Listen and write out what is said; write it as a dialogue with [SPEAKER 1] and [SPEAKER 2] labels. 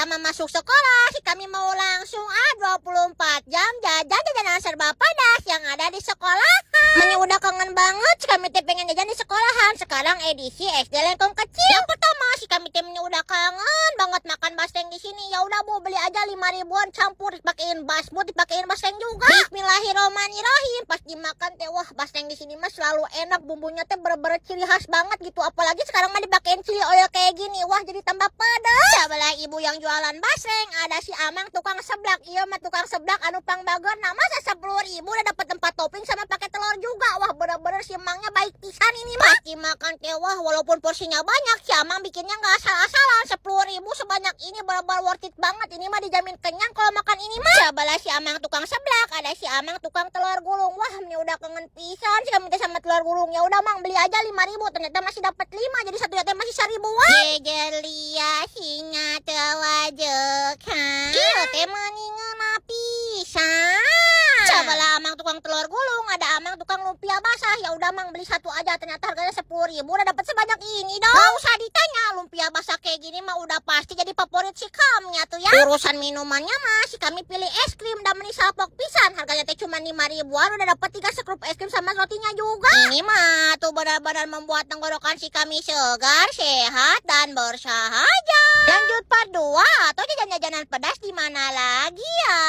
[SPEAKER 1] pertama masuk sekolah, si kami mau langsung 24 jam jajan serba padas yang ada di sekolah. Mani udah kangen banget, si kami teh pengen jajan di sekolahan. Sekarang edisi SD Lengkong kecil. Yang pertama, si kami teh udah kangen banget makan basreng di sini. Ya udah Bu, beli aja 5 ribuan campur dipakein basbut, dipakein basreng juga. Bismillahirrahmanirrahim. Pas dimakan teh wah, basreng di sini mah selalu enak, bumbunya teh bener-bener ciri khas banget gitu. Apalagi sekarang mah dipakein chili oil kayak gini. Wah, jadi tambah pedas. Sebelah ibu yang jualan basreng ada si Amang tukang seblak. Iya mah tukang seblak anu pangbageun nama 10.000 udah dapat 4 topping sama pakai telur juga. Wah, bener-bener si Amangnya baik pisan ini mah. Pas dimakan teh wah, walaupun porsinya banyak, si Amang bikinnya nggak asal-asalan. 10.000 sebanyak ini bener-bener worth it banget. Ini mah dijamin kenyang kalau makan ini mah. Sebelah si Amang tukang seblak ada si Amang tukang telur gulung. Wah, ini udah kangen pisan sih kami teh sama telur gulung. Ya udah Mang, beli aja 5.000, ternyata masih dapat 5, jadi satu teh masih 1.000-an. Jegelia singa tewajek ha. Ieu teh mendingan pisan. Sebelah Amang tukang telur gulung ada Amang tukang lumpia basah. Ya udah Mang, beli satu aja, ternyata harganya 10.000 udah dapat sebanyak ini dong. Gak usah ditanya, lumpia basah kayak gini mah udah pasti jadi favorit si kamnya tuh ya. Urusan minumannya mah si kami pilih es krim dan meni salpok pisan. Harganya teh cuma 5 ribuan udah dapat 3 sekrup es krim sama rotinya juga. Ini mah tuh benar-benar membuat tenggorokan si kami segar, sehat dan bersahaja. Lanjut part 2 atau jajan-jajanan pedas di mana lagi ya?